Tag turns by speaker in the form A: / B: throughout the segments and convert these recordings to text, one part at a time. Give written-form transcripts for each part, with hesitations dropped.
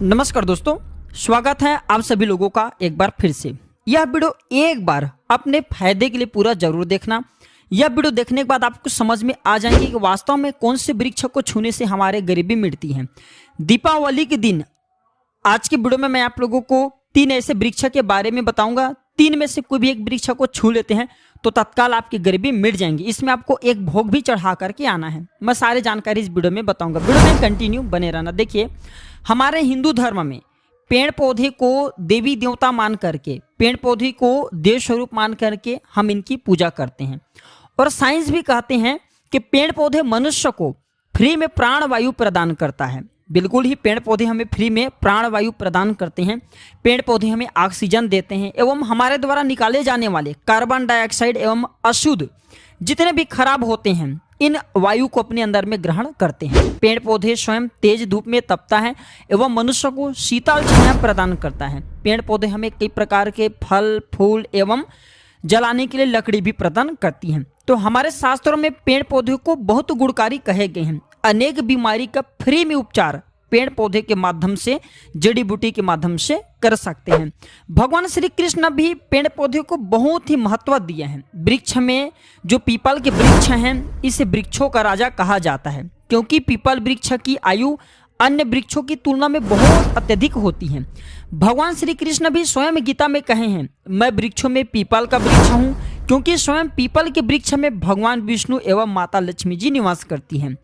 A: नमस्कार दोस्तों, स्वागत है आप सभी लोगों का एक बार फिर से। यह वीडियो एक बार अपने फायदे के लिए पूरा जरूर देखना। यह वीडियो देखने के बाद आपको समझ में आ जाएंगे कि वास्तव में कौन से वृक्ष को छूने से हमारे गरीबी मिटती है। दीपावली के दिन आज की वीडियो में मैं आप लोगों को 3 ऐसे वृक्ष के बारे में बताऊंगा। 3 में से कोई भी एक वृक्ष को छू लेते हैं तो तत्काल आपकी गरीबी मिट जाएंगी। इसमें आपको एक भोग भी चढ़ा करके आना है। मैं सारी जानकारी इस वीडियो में बताऊंगा। वीडियो में कंटिन्यू बने रहना। देखिए, हमारे हिंदू धर्म में पेड़ पौधे को देवी देवता मान करके, पेड़ पौधे को देव स्वरूप मान करके हम इनकी पूजा करते हैं। और साइंस भी कहते हैं कि पेड़ पौधे मनुष्य को फ्री में प्राण वायु प्रदान करता है। बिल्कुल ही पेड़ पौधे हमें फ्री में प्राण वायु प्रदान करते हैं। पेड़ पौधे हमें ऑक्सीजन देते हैं एवं हमारे द्वारा निकाले जाने वाले कार्बन डाइऑक्साइड एवं अशुद्ध जितने भी खराब होते हैं इन वायु को अपने अंदर में ग्रहण करते हैं। पेड़ पौधे स्वयं तेज धूप में तपता है एवं मनुष्य को शीतल छाया प्रदान करता है। पेड़ पौधे हमें कई प्रकार के फल फूल एवं जलाने के लिए लकड़ी भी प्रदान करती हैं। तो हमारे शास्त्रों में पेड़ पौधे को बहुत गुणकारी कहे गए हैं। अनेक बीमारी का फ्री में उपचार पेड़ पौधे के माध्यम से, जड़ी बूटी के माध्यम से कर सकते हैं। भगवान श्री कृष्ण भी पेड़ पौधे को बहुत ही महत्व दिए हैं। वृक्ष में जो पीपल के वृक्ष हैं, इसे वृक्षों का राजा कहा जाता है, क्योंकि पीपल वृक्ष की आयु अन्य वृक्षों की तुलना में बहुत अत्यधिक होती है। भगवान श्री कृष्ण भी स्वयं गीता में कहे हैं, मैं वृक्षों में पीपल का वृक्ष हूँ, क्योंकि स्वयं पीपल के वृक्ष में भगवान विष्णु एवं माता लक्ष्मी जी निवास करती हैं।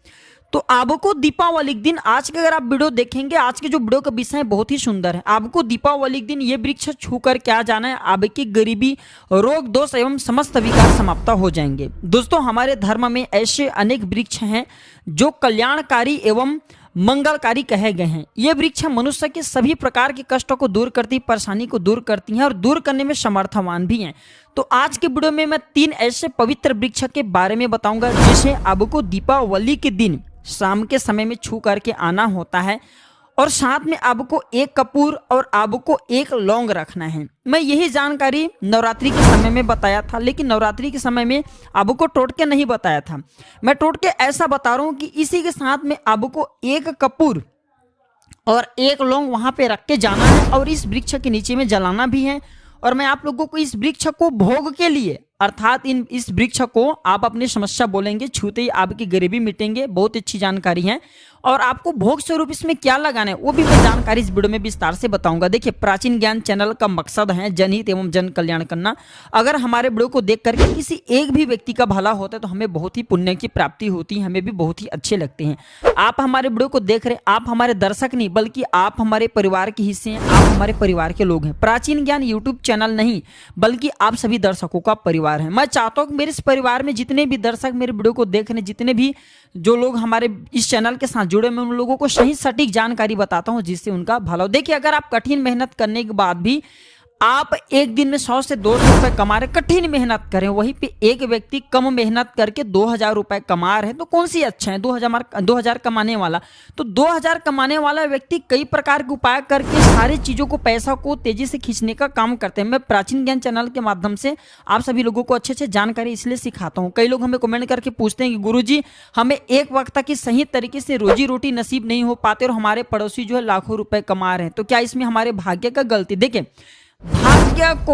A: तो आपको दीपावली के दिन, आज के अगर आप वीडियो देखेंगे, आज के जो वीडियो का विषय बहुत ही सुंदर है। आपको दीपावली के दिन ये वृक्ष छू कर क्या जाना है, आपकी गरीबी, रोग दोष एवं समस्त विकार समाप्त हो जाएंगे। दोस्तों, हमारे धर्म में ऐसे अनेक वृक्ष हैं जो कल्याणकारी एवं मंगलकारी कहे गए हैं। ये वृक्ष मनुष्य के सभी प्रकार के कष्टों को दूर करती, परेशानी को दूर करती हैं और दूर करने में समर्थवान भी हैं। तो आज के वीडियो में मैं 3 ऐसे पवित्र वृक्ष के बारे में बताऊंगा जिसे आपको दीपावली के दिन शाम के समय में छू करके आना होता है। और साथ में आपको 1 कपूर और आपको 1 लौंग रखना है। मैं यही जानकारी नवरात्रि के समय में बताया था, लेकिन नवरात्रि के समय में आपको टोटके नहीं बताया था। मैं टोटके ऐसा बता रहा हूँ कि इसी के साथ में आपको 1 कपूर और 1 लौंग वहां पे रख के जाना है और इस वृक्ष के नीचे में जलाना भी है। और मैं आप लोगों को इस वृक्ष को भोग के लिए, अर्थात इस वृक्ष को आप अपनी समस्या बोलेंगे, छूते ही आपकी गरीबी मिटेंगे। बहुत अच्छी जानकारी है। और आपको भोग स्वरूप इसमें क्या लगाना है वो भी मैं जानकारी इस वीडियो में विस्तार से बताऊंगा। देखिए, प्राचीन ज्ञान चैनल का मकसद है जनहित एवं जन कल्याण करना। अगर हमारे वीडियो को देख करके किसी एक भी व्यक्ति का भला होता है तो हमें बहुत ही पुण्य की प्राप्ति होती है, हमें भी बहुत ही अच्छे लगते हैं। आप हमारे वीडियो को देख रहे, आप हमारे दर्शक नहीं बल्कि आप हमारे परिवार के हिस्से हैं, आप हमारे परिवार के लोग हैं। प्राचीन ज्ञान यूट्यूब चैनल नहीं बल्कि आप सभी दर्शकों का परिवार है। मैं चाहता हूँ कि मेरे इस परिवार में जितने भी दर्शक मेरे वीडियो को देख रहे हैं, जितने भी जो लोग हमारे इस चैनल के साथ जुड़े, मैं उन लोगों को सही सटीक जानकारी बताता हूं जिससे उनका भला हो। देखिए, अगर आप कठिन मेहनत करने के बाद भी आप एक दिन में 100 से 200 रुपए कमा रहे, कठिन मेहनत करें, वहीं पे एक व्यक्ति कम मेहनत करके 2000 रुपए कमा रहे हैं, तो कौन सी अच्छा है? 2000 कमाने वाला, तो 2000 कमाने वाला व्यक्ति कई प्रकार के उपाय करके सारी चीजों को, पैसा को तेजी से खींचने का काम करते हैं। मैं प्राचीन ज्ञान चैनल के माध्यम से आप सभी लोगों को अच्छे अच्छे जानकारी इसलिए सिखाता हूँ। कई लोग हमें कमेंट करके पूछते हैं कि गुरुजी, हमें एक वक्त की सही तरीके से रोजी रोटी नसीब नहीं हो पाते और हमारे पड़ोसी जो है लाखों रुपए कमा रहे हैं, तो क्या इसमें हमारे भाग्य का गलती? देखिए, भाग्य को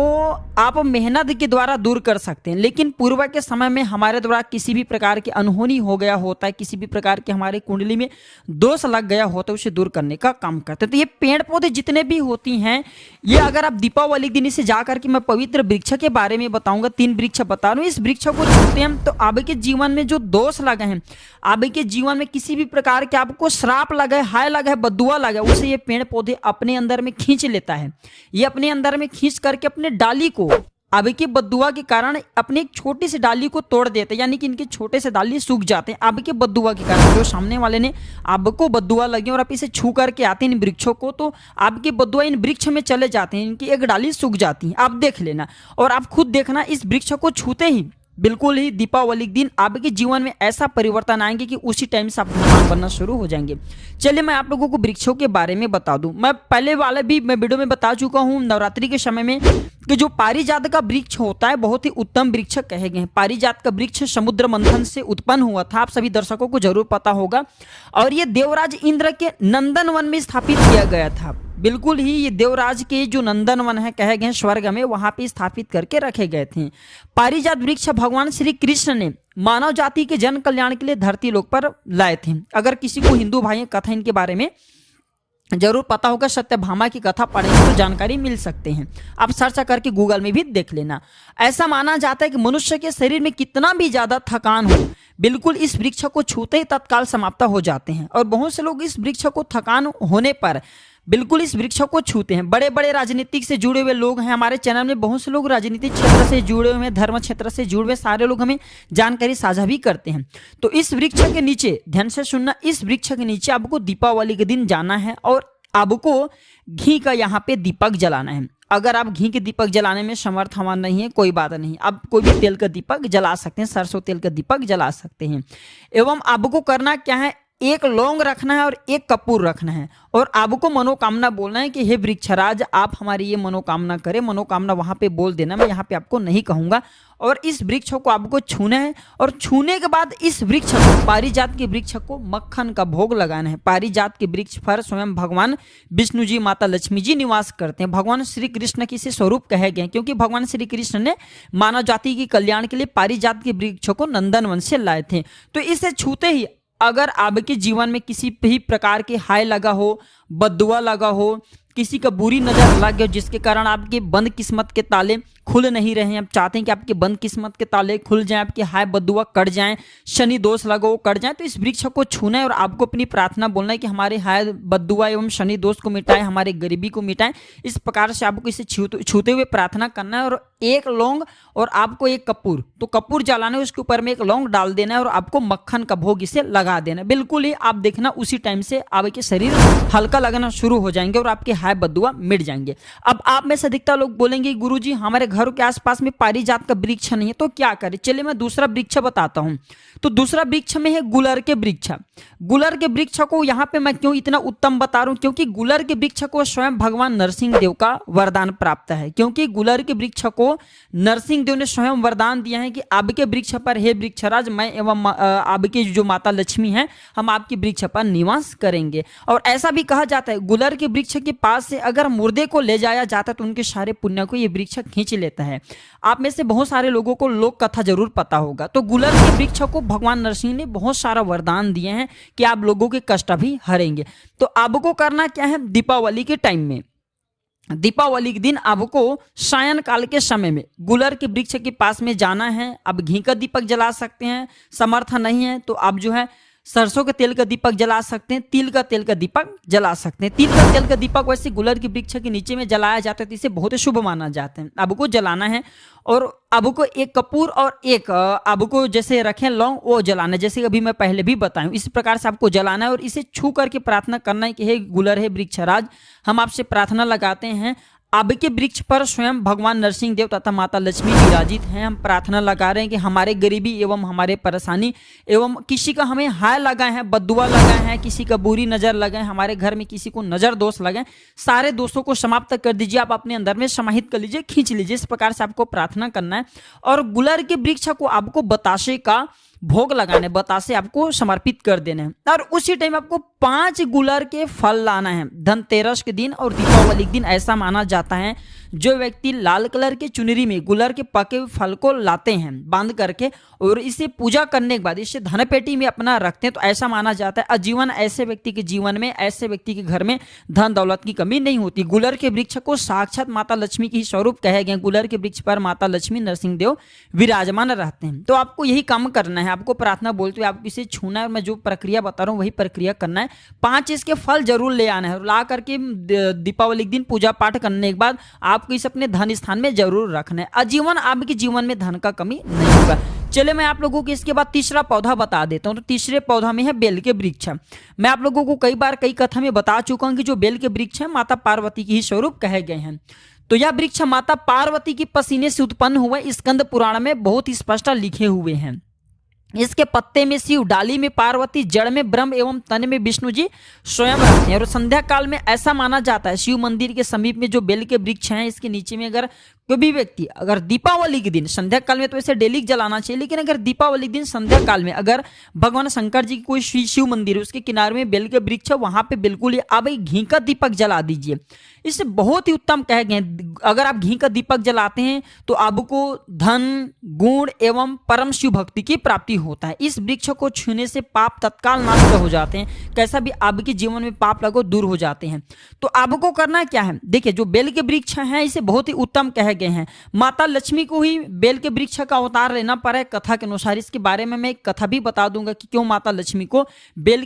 A: आप मेहनत के द्वारा दूर कर सकते हैं, लेकिन पूर्व के समय में हमारे द्वारा किसी भी प्रकार की अनहोनी हो गया होता है, किसी भी प्रकार के हमारे कुंडली में दोष लग गया होता है, उसे दूर करने का काम करते हैं। तो ये पेड़ पौधे जितने भी होती हैं, ये अगर आप दीपावली के दिन इसे जाकर के, मैं पवित्र वृक्ष के बारे में बताऊंगा, 3 वृक्ष बता रहा हूँ। इस वृक्ष को छूते हैं तो आपके जीवन में जो दोष लगे हैं, आपके जीवन में किसी भी प्रकार के आपको श्राप लगे, हाय लगे, बद्दुआ लगे, उसे ये पेड़ पौधे अपने अंदर में खींच लेता है। ये अपने अंदर में खींच करके अपने डाली को, आपकी बद्दुआ के कारण अपनी एक छोटी सी डाली को तोड़ देते हैं, यानी कि इनके छोटे से डाली सूख जाते हैं आपके बद्दुआ के कारण। जो सामने वाले ने आपको बद्दुआ लगी और आप इसे छू करके आते हैं इन वृक्षों को, तो आपके बद्दुआ इन वृक्ष में चले जाते हैं, इनकी एक डाली सूख जाती है। आप देख लेना और आप खुद देखना, इस वृक्ष को छूते ही बिल्कुल ही दीपावली के दिन आपके जीवन में ऐसा परिवर्तन आएंगे कि उसी टाइम से आप धनवान बनना शुरू हो जाएंगे। चलिए मैं आप लोगों को वृक्षों के बारे में बता दूं। मैं पहले वाले भी मैं वीडियो में बता चुका हूं नवरात्रि के समय में कि जो पारिजात का वृक्ष होता है बहुत ही उत्तम वृक्ष कहे गए हैं। पारिजात का वृक्ष समुद्र मंथन से उत्पन्न हुआ था, आप सभी दर्शकों को जरूर पता होगा। और ये देवराज इंद्र के नंदन वन में स्थापित किया गया था। बिल्कुल ही ये देवराज के जो नंदन वन है कहे गए स्वर्ग में, वहां पे स्थापित करके रखे गए थे। पारिजात वृक्ष भगवान श्री कृष्ण ने मानव जाति के जन कल्याण के लिए धरती लोक पर लाए थे। अगर किसी को हिंदू भाई कथा इनके बारे में जरूर पता होगा, सत्यभामा की कथा पढ़ेंगे तो जानकारी मिल सकते हैं, आप सर्च करके गूगल में भी देख लेना। ऐसा माना जाता है कि मनुष्य के शरीर में कितना भी ज्यादा थकान हो, बिल्कुल इस वृक्ष को छूते ही तत्काल समाप्त हो जाते हैं। और बहुत से लोग इस वृक्ष को थकान होने पर बिल्कुल इस वृक्ष को छूते हैं। बड़े बड़े राजनीतिक से जुड़े हुए लोग हैं हमारे चैनल में, बहुत से लोग राजनीतिक क्षेत्र से जुड़े हुए हैं, धर्म क्षेत्र से जुड़े हुए सारे लोग हमें जानकारी साझा भी करते हैं। तो इस वृक्ष के नीचे ध्यान से सुनना, इस वृक्ष के नीचे आपको दीपावली के दिन जाना है और आपको घी का यहाँ पे दीपक जलाना है। अगर आप घी के दीपक जलाने में समर्थवान नहीं है कोई बात नहीं, आप कोई भी तेल का दीपक जला सकते हैं, सरसों तेल का दीपक जला सकते हैं। एवं आपको करना क्या है, एक लौंग रखना है और एक कपूर रखना है और आपको मनोकामना बोलना है कि हे वृक्षराज आप हमारी ये मनोकामना करें। मनोकामना वहां पे बोल देना, मैं यहाँ पे आपको नहीं कहूंगा। और इस वृक्ष को आपको छूना है और छूने के बाद इस वृक्ष को, पारिजात के वृक्ष को मक्खन का भोग लगाना है। पारिजात के वृक्ष पर स्वयं भगवान विष्णु जी, माता लक्ष्मी जी निवास करते हैं। भगवान श्री कृष्ण के इसे स्वरूप कहे गए क्योंकि भगवान श्री कृष्ण ने मानव जाति के कल्याण के लिए पारिजात के वृक्ष को नंदन वन से लाए थे। तो इसे छूते ही अगर आपके जीवन में किसी भी प्रकार के हाय लगा हो, बद्दुआ लगा हो, किसी का बुरी नजर लग गया जिसके कारण आपके बंद किस्मत के ताले खुल नहीं रहे हैं, आप चाहते हैं कि आपके बंद किस्मत के ताले खुल जाएं, आपके हाय बद्दुआ कट जाएं, शनि दोष लगा वो कट जाए, तो इस वृक्ष को छूना है और आपको अपनी प्रार्थना बोलना है कि हमारे हाय बद्दुआ एवं शनि दोष को मिटाएं, हमारे गरीबी को मिटाएं। इस प्रकार से आपको इसे छूते हुए प्रार्थना करना है। और एक लौंग और आपको एक कपूर, तो कपूर जलाना है, उसके ऊपर में एक लौंग डाल देना है और आपको मक्खन का भोग इसे लगा देना है। बिल्कुल ही आप देखना उसी टाइम से आपके शरीर हल्का लगना शुरू हो जाएंगे और आपके हाय बद्दुआ मिट जाएंगे। अब आप में से अधिकतर लोग बोलेंगे गुरुजी हमारे घरों के आसपास में पारिजात का वृक्ष नहीं है तो क्या करें। चलिए मैं दूसरा वृक्ष बताता हूं। तो दूसरा वृक्ष में है गुलर के वृक्ष। गुलर के वृक्ष को यहां पे मैं क्यों इतना उत्तम बता रहा हूं, क्योंकि गुलर के वृक्ष को स्वयं भगवान नरसिंह देव का वरदान प्राप्त है। क्योंकि गुलर के वृक्ष को नरसिंह देव ने स्वयं वरदान दिया है कि आपके वृक्ष पर हे वृक्षराज मैं एवं आपकी जो माता लक्ष्मी है हम आपके वृक्ष पर निवास करेंगे। और ऐसा भी कहा जाता है गुलर के वृक्ष के पास से अगर मुर्दे को ले जाया जाता है तो उनके सारे पुण्य को ये वृक्ष खींच लेता है। आप में से बहुत सारे लोगों को लोक कथा जरूर पता होगा। तो गुलर के वृक्ष को भगवान नरसिंह ने बहुत सारा वरदान दिए हैं कि आप लोगों के कष्ट भी हरेंगे। तो आपको करना क्या है, दीपावली के टाइम में, दीपावली के दिन आपको सायं काल के समय में गुलर के वृक्ष के पास में जाना है। आप घी का दीपक जला सकते हैं, समर्थ नहीं है तो आप जो है सरसों के तेल का दीपक जला सकते हैं, तिल का तेल का दीपक जला सकते हैं। तिल का तेल का दीपक वैसे गुलर के वृक्ष के नीचे में जलाया जाता है तो इसे बहुत ही शुभ माना जाता है। आपको जलाना है और आपको एक कपूर और एक आपको जैसे रखें लौंग वो जलाना है, जैसे अभी मैं पहले भी बताऊं। इस प्रकार से आपको जलाना है और इसे छू करके प्रार्थना करना है कि हे गुलर हे वृक्षराज हम आपसे प्रार्थना लगाते हैं, आपके वृक्ष पर स्वयं भगवान नरसिंह देव तथा माता लक्ष्मी विराजित हैं। हम प्रार्थना लगा रहे हैं कि हमारे गरीबी एवं हमारे परेशानी एवं किसी का हमें हाय लगाए हैं, बद्दुआ लगाए हैं, किसी का बुरी नजर लगाए, हमारे घर में किसी को नजर दोष लगाए, सारे दोषों को समाप्त कर दीजिए, आप अपने अंदर में समाहित कर लीजिए, खींच लीजिए। इस प्रकार से आपको प्रार्थना करना है। और गुलर के वृक्ष को आपको बतासे का भोग लगाने, बतासे आपको समर्पित कर देने हैं। और उसी टाइम आपको 5 गुलर के फल लाना है। धनतेरस के दिन और दीपावली के दिन ऐसा माना जाता है जो व्यक्ति लाल कलर के चुनरी में गुलर के पके हुए फल को लाते हैं बांध करके और इसे पूजा करने के बाद इसे धन पेटी में अपना रखते हैं तो ऐसा माना जाता है आजीवन ऐसे व्यक्ति के जीवन में, ऐसे व्यक्ति के घर में धन दौलत की कमी नहीं होती। गुलर के वृक्ष को साक्षात माता लक्ष्मी की स्वरूप कहे गए। गुलर के वृक्ष पर माता लक्ष्मी नरसिंह देव विराजमान रहते हैं। तो आपको यही काम करना है, आपको प्रार्थना बोलते हुए आपको इसे छूना है और मैं जो प्रक्रिया बता रहा हूँ वही प्रक्रिया करना है। 5 इसके फल जरूर ले आना है। ला करके दीपावली के दिन पूजा पाठ करने के बाद आपको इसे अपने धन स्थान में जरूर रखना है। आजीवन आपके जीवन में धन का कमी नहीं होगा। चलिए मैं आप लोगों को इसके बाद तीसरा पौधा बता देता हूं। तो तीसरे पौधा में है बेल के वृक्ष। मैं आप लोगों को कई बार कई कथा में बता चुका हूं कि जो बेल के वृक्ष है माता पार्वती की ही स्वरूप कहे गए हैं। तो यह वृक्ष माता पार्वती की पसीने से उत्पन्न हुआ स्कंद पुराण में बहुत ही स्पष्ट लिखे हुए हैं। इसके पत्ते में शिव, डाली में पार्वती, जड़ में ब्रह्म एवं तन में विष्णु जी स्वयं रहते हैं। और संध्या काल में ऐसा माना जाता है, शिव मंदिर के समीप में जो बेल के वृक्ष हैं, इसके नीचे में अगर कोई भी व्यक्ति अगर दीपावली के दिन, संध्या काल में तो इसे डेली जलाना चाहिए, लेकिन अगर दीपावली के दिन संध्या काल में अगर भगवान शंकर जी की कोई शिव मंदिर है, उसके किनारे में बेल के वृक्ष है, वहां पे बिल्कुल ही आप घी का दीपक जला दीजिए। इससे बहुत ही उत्तम कहे गए, अगर आप घी का दीपक जलाते हैं तो आपको धन, गुण एवं परम शिव भक्ति की प्राप्ति होता है। इस वृक्ष को छूने से पाप तत्काल नष्ट हो जाते हैं, कैसा भी आपके जीवन में पाप लगो दूर हो जाते हैं। तो आपको करना क्या है, देखिए जो बेल के वृक्ष हैं इसे बहुत ही उत्तम कहे गए हैं। माता लक्ष्मी को ही बेल के वृक्ष का अवतार लेना पड़ा है कथा के अनुसार। इसके बारे में मैं एक कथा भी बता दूंगा कि क्यों माता लक्ष्मी को बेल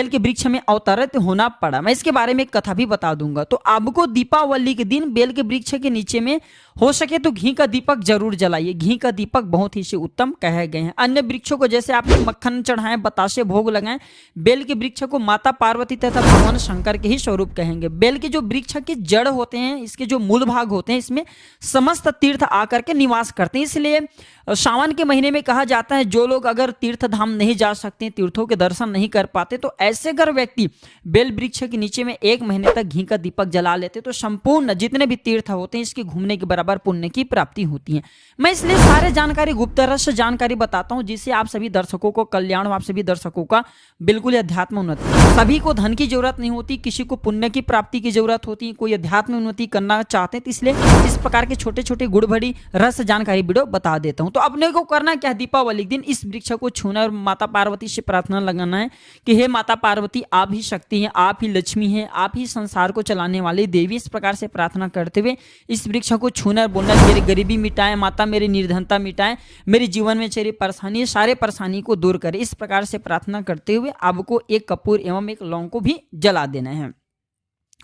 A: के वृक्ष में अवतरित होना पड़ा, मैं इसके बारे में एक कथा भी बता दूंगा। तो आपको दीपावली के दिन बेल के वृक्ष के नीचे में हो सके तो घी का दीपक जरूर जलाइए। घी का दीपक बहुत ही उत्तम कहे गए हैं। अन्य वृक्षों को जैसे आप मक्खन चढ़ाएं, बतासे भोग लगाएं, बेल के वृक्ष को माता पार्वती तथा भगवान शंकर के ही स्वरूप कहेंगे। बेल के जो वृक्ष के जड़ होते हैं, इसके जो मूल भाग होते हैं, इसमें समस्त तीर्थ आकर के निवास करते हैं। इसलिए सावन के महीने में कहा जाता है जो लोग अगर तीर्थ धाम नहीं जा सकते, तीर्थों के दर्शन नहीं कर पाते, तो ऐसे अगर व्यक्ति बेल वृक्ष के नीचे में 1 महीने तक घी का दीपक जला लेते तो संपूर्ण जितने भी तीर्थ होते हैं इसके घूमने के बराबर पुण्य की प्राप्ति होती है। मैं इसलिए सारे जानकारी गुप्त रहस्य जानकारी बताता हूं, जिससे आप सभी दर्शकों को कल्याण हो, आप सभी दर्शकों का बिल्कुल अध्यात्म उन्नति। सभी को धन की जरूरत नहीं होती, किसी को पुण्य की प्राप्ति की जरूरत होती है, कोई अध्यात्म उन्नति करना चाहते हैं, तो इसलिए इस प्रकार के छोटे छोटे गुड़ भरी रहस्य जानकारी वीडियो बता देता हूं। तो अपने को करना क्या, दीपावली के दिन इस वृक्ष को छूना और माता पार्वती से प्रार्थना लगाना है कि हे माता पार्वती, आप ही शक्ति हैं, आप ही लक्ष्मी हैं, आप ही संसार को चलाने वाली देवी। इस प्रकार से प्रार्थना करते हुए इस वृक्ष को छूना और बोलना, मेरी गरीबी मिटाएं माता, मेरी निर्धनता मिटाएं, मेरे जीवन में चली परेशानी, सारे परेशानी को दूर करें। इस प्रकार से प्रार्थना करते हुए आपको एक कपूर एवं एक लौंग को भी जला देना है।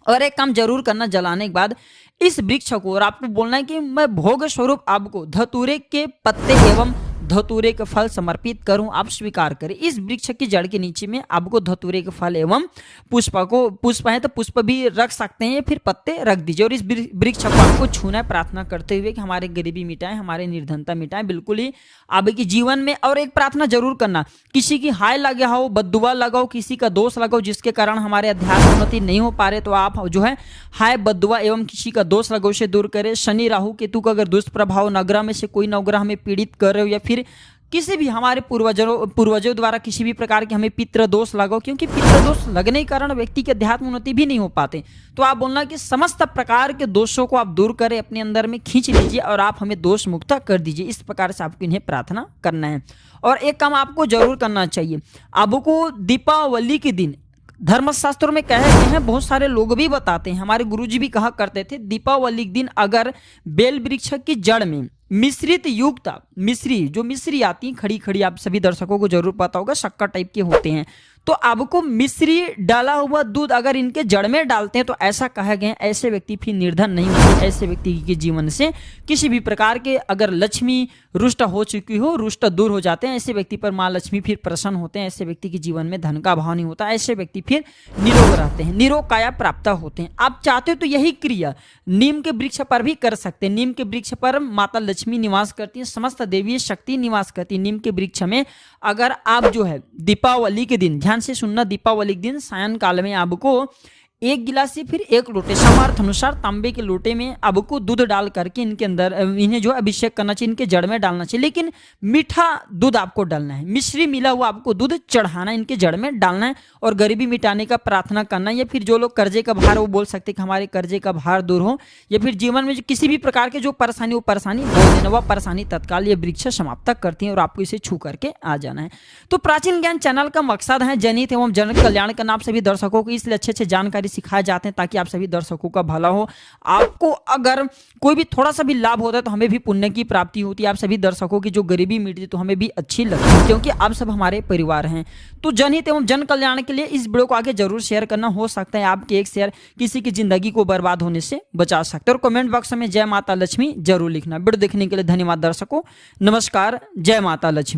A: और एक काम जरूर करना, जलाने के बाद इस वृक्ष को, और आपको बोलना है कि मैं भोग स्वरूप आपको धतूरे के पत्ते एवं धतूरे के फल समर्पित करूं, आप स्वीकार करें। इस वृक्ष की जड़ के नीचे में आपको धतूरे के फल एवं पुष्प है तो पुष्प भी रख सकते हैं, फिर पत्ते रख दीजिए। और इस वृक्ष को आपको छूना है प्रार्थना करते हुए कि हमारे गरीबी मिटाएं, हमारे निर्धनता मिटाएं, बिल्कुल ही आपके जीवन में। और एक प्रार्थना जरूर करना, किसी की हाय लगे हो, बद्दुआ लगाओ, किसी का दोष लगाओ जिसके कारण हमारे अध्यात्म उन्नति नहीं हो पा रहे, तो आप जो है हाय बद्दुआ एवं किसी का दोष लगाओ से दूर करें। शनि राहु केतु का अगर दुष्प्रभाव नवग्रह में से कोई नवग्रह हमें पीड़ित कर रहे हो, या फिर किसी भी हमारे पूर्वजों द्वारा किसी भी प्रकार के हमें पितृ दोष लगाओ, क्योंकि पितृ दोष लगने के कारण व्यक्ति के अध्यात्म उन्नति भी नहीं हो पाते, तो आप बोलना कि समस्त प्रकार के दोषों को आप दूर करें, अपने अंदर में खींच लीजिए और आप हमें दोष मुक्त कर दीजिए। इस प्रकार से आपको इन्हें प्रार्थना करना है। और एक काम आपको जरूर करना चाहिए, आपको दीपावली के दिन धर्मशास्त्रों में कहे गए हैं, बहुत सारे लोग भी बताते हैं, हमारे गुरुजी भी कहा करते थे, दीपावली के दिन अगर बेल वृक्ष की जड़ में मिश्रित युक्त जो मिश्री आती है खड़ी खड़ी, आप सभी दर्शकों को जरूर पता होगा, शक्कर टाइप के होते हैं, तो आपको मिश्री डाला हुआ दूध अगर इनके जड़ में डालते हैं तो ऐसा कहा गया, ऐसे व्यक्ति फिर निर्धन नहीं होते। ऐसे व्यक्ति के जीवन से किसी भी प्रकार के अगर लक्ष्मी रुष्ट हो चुकी हो, रुष्ट दूर हो जाते हैं। ऐसे व्यक्ति पर माँ लक्ष्मी फिर प्रसन्न होते हैं। ऐसे व्यक्ति के जीवन में धन का अभाव नहीं होता। ऐसे व्यक्ति फिर निरोग रहते हैं, निरोग काया प्राप्त होते हैं। आप चाहते हो तो यही क्रिया नीम के वृक्ष पर भी कर सकते हैं। नीम के वृक्ष पर माता लक्ष्मी निवास करती है, समस्त देवी शक्ति निवास करती है। नीम के वृक्ष में अगर आप जो है दीपावली के दिन, ध्यान से सुनना, दीपावली के दिन सायं काल में आपको 1 गिलास से फिर 1 लोटे सामर्थ्य अनुसार तांबे के लोटे में आपको दूध डाल करके इनके अंदर इन्हें जो अभिषेक करना चाहिए, इनके जड़ में डालना चाहिए, लेकिन मीठा दूध आपको डालना है, मिश्री मिला हुआ आपको दूध चढ़ाना है, इनके जड़ में डालना है और गरीबी मिटाने का प्रार्थना करना है। या फिर जो लोग कर्जे का भार, वो बोल सकते कि हमारे कर्जे का भार दूर हो, या फिर जीवन में किसी भी प्रकार के जो परेशानी, वो परेशानी बोल देना, वह परेशानी तत्काल ये वृक्ष समाप्त करती है और आपको इसे छू करके आ जाना है। तो प्राचीन ज्ञान चैनल का मकसद है जनहित एवं जन कल्याण करना। आप सभी दर्शकों को इसलिए अच्छे जानकारी सिखाए जाते हैं ताकि आप सभी दर्शकों का भला हो। आपको अगर कोई भी थोड़ा सा भी लाभ होता है तो हमें भी पुण्य की प्राप्ति होती है। आप सभी दर्शकों की जो गरीबी मिटती तो हमें भी अच्छी लगती है, क्योंकि आप सब हमारे परिवार हैं। तो जनहित एवं जन कल्याण के लिए इस वीडियो को आगे जरूर शेयर करना। हो सकता है आपके एक शेयर किसी की जिंदगी को बर्बाद होने से बचा सकते हैं। और कमेंट बॉक्स में जय माता लक्ष्मी जरूर लिखना। वीडियो देखने के लिए धन्यवाद दर्शकों। नमस्कार। जय माता लक्ष्मी।